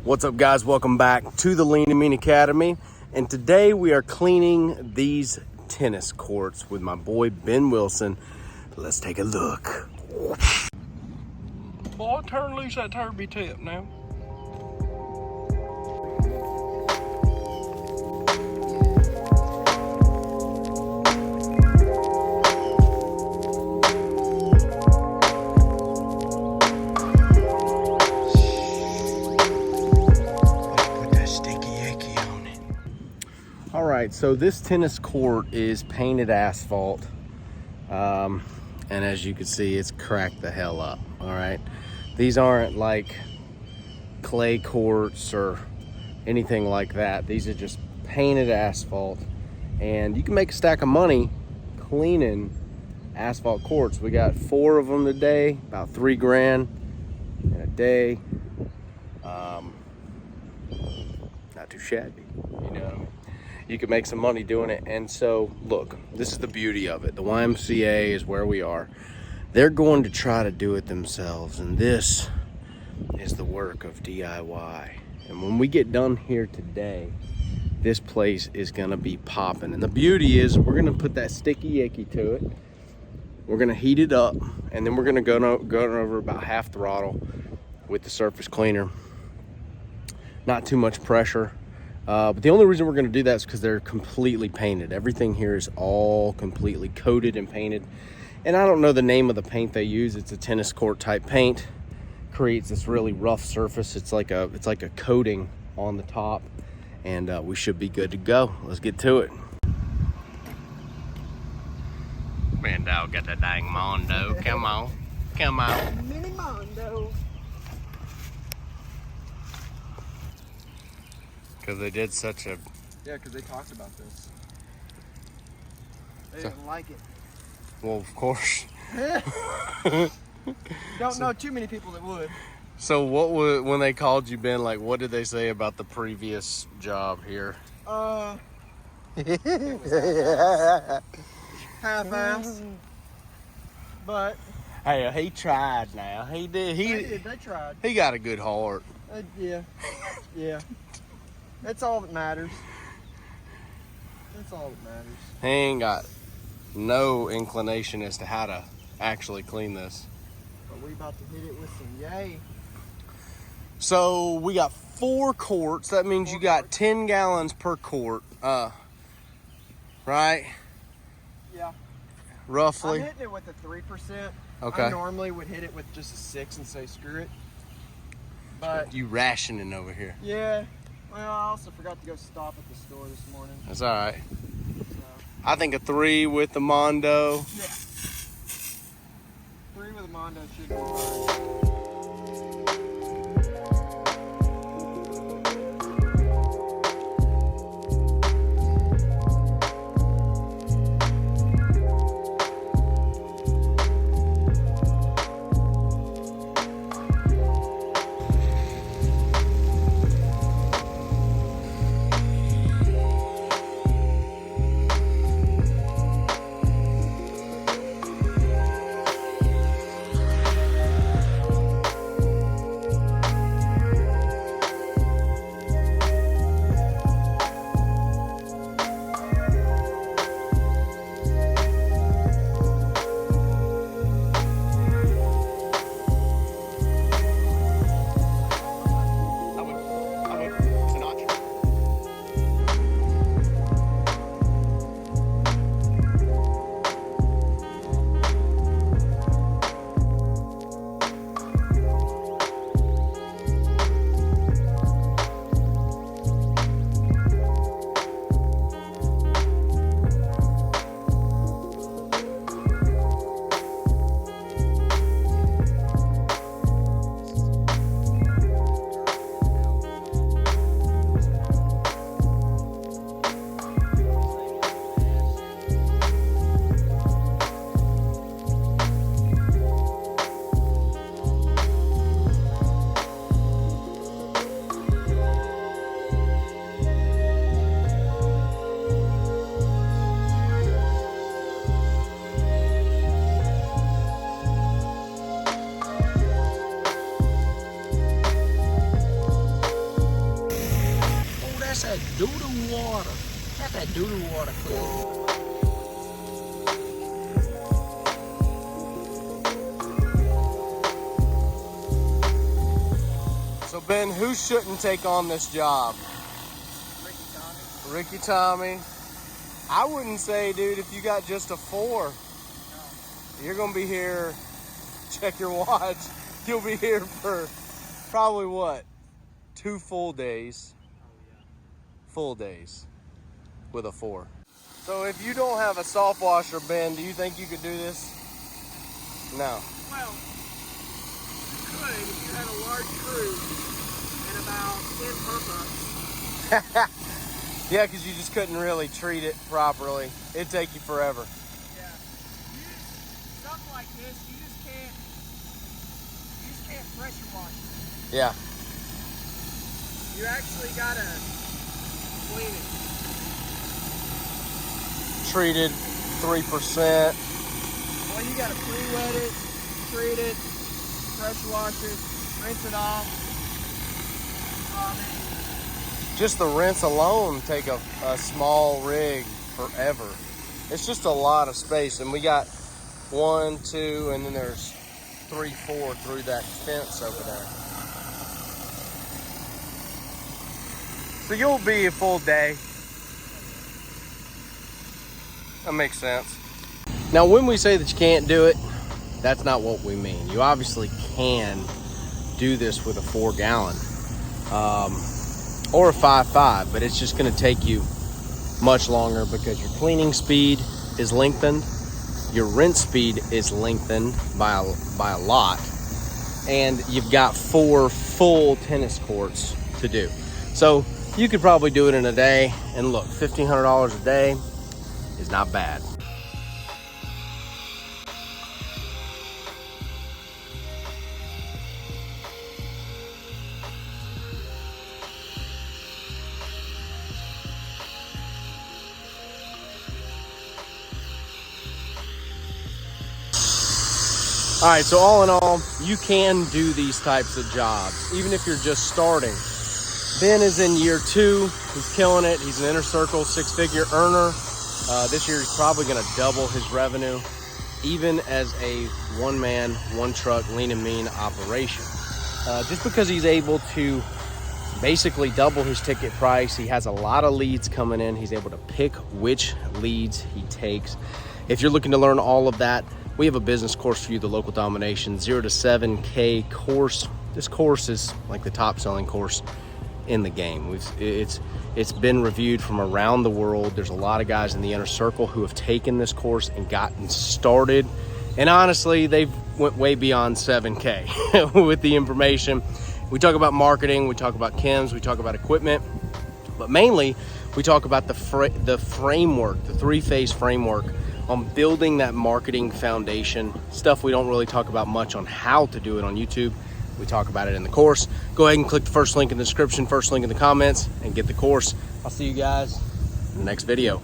What's up, guys? Welcome back to the Lean and Mean Academy, and today we are cleaning these tennis courts with my boy Ben Wilson. Let's take a look. Boy, turn loose that turby tip now. All right, so this tennis court is painted asphalt, and as you can see, it's cracked the hell up. All right, these aren't like clay courts or anything like that. These are just painted asphalt, and you can make a stack of money cleaning asphalt courts. We got 4 of them today, about $3 grand in a day. Not too shabby, you know. You can make some money doing it. And so look, this is the beauty of it. The YMCA is where we are. They're going to try to do it themselves, and this is the work of DIY. And when we get done here today, this place is gonna be popping. And the beauty is we're gonna put that sticky icky to it. We're gonna heat it up, and then we're gonna go over about half throttle with the surface cleaner. Not too much pressure. But the only reason we're going to do that is because they're completely painted. Everything here is all completely coated and painted. And I don't know the name of the paint they use. It's a tennis court type paint. Creates this really rough surface. It's like a coating on the top, and we should be good to go. Let's get to it. Man, dog got that dang Mondo. Come on, come on. Mini Mondo. Because they did such a... Yeah, because they talked about this. They didn't like it. Well, of course. Don't know too many people that would. So what would, when they called you, Ben, like, what did they say about the previous job here? Half-ass. But Hey, he tried now. He did. they tried. He got a good heart. Yeah. Yeah. That's all that matters. That's all that matters. He ain't got no inclination as to how to actually clean this. But we about to hit it with some yay. So we got 4 courts. That means you got 10 gallons per court. Right? Yeah. Roughly. I'm hitting it with a 3%. Okay. I normally would hit it with just a 6 and say screw it. But you rationing over here. yeah. Well, I also forgot to go stop at the store this morning. That's all right. So, I think a 3 with the Mondo. yeah. 3 with a Mondo should be fine. That's that doo-doo water. Got that doo-doo water clean. So Ben, who shouldn't take on this job? Ricky Tommy. I wouldn't say, dude, if you got just a 4, you're gonna be here, check your watch, you'll be here for probably what, 2 full days? Full days with a 4. So if you don't have a soft washer, Ben, do you think you could do this? No. Well, you could if you had a large crew and about 10 pump-ups. Yeah, because you just couldn't really treat it properly. It'd take you forever. Yeah. Something like this, you just can't pressure wash it. Yeah. You actually gotta clean it. Treated 3%. Well, you gotta pre-wet it, treat it, pressure wash it, rinse it off. Just the rinse alone take a small rig forever. It's just a lot of space, and we got 1, 2, and then there's 3, 4 through that fence over there. So you'll be a full day. That makes sense. Now, when we say that you can't do it, that's not what we mean. You obviously can do this with a 4-gallon. Or a 5.5, but it's just gonna take you much longer because your cleaning speed is lengthened, your rinse speed is lengthened by a lot, and you've got 4 full tennis courts to do. So you could probably do it in a day, and look, $1,500 a day is not bad. All right, so all in all, you can do these types of jobs, even if you're just starting. Ben is in year 2. He's killing it. He's an Inner Circle 6-figure earner. This year, he's probably going to double his revenue, even as a one-man, one-truck, lean and mean operation. Just because he's able to basically double his ticket price. He has a lot of leads coming in. He's able to pick which leads he takes. If you're looking to learn all of that, we have a business course for you, the Local Domination 0 to 7K course. This course is like the top selling course in the game. It's been reviewed from around the world. There's a lot of guys in the Inner Circle who have taken this course and gotten started. And honestly, they've went way beyond 7K with the information. We talk about marketing, we talk about chems, we talk about equipment, but mainly we talk about the framework, the 3-phase framework on building that marketing foundation, stuff we don't really talk about much on how to do it on YouTube. We talk about it in the course. Go ahead and click the first link in the description, first link in the comments, and get the course. I'll see you guys in the next video.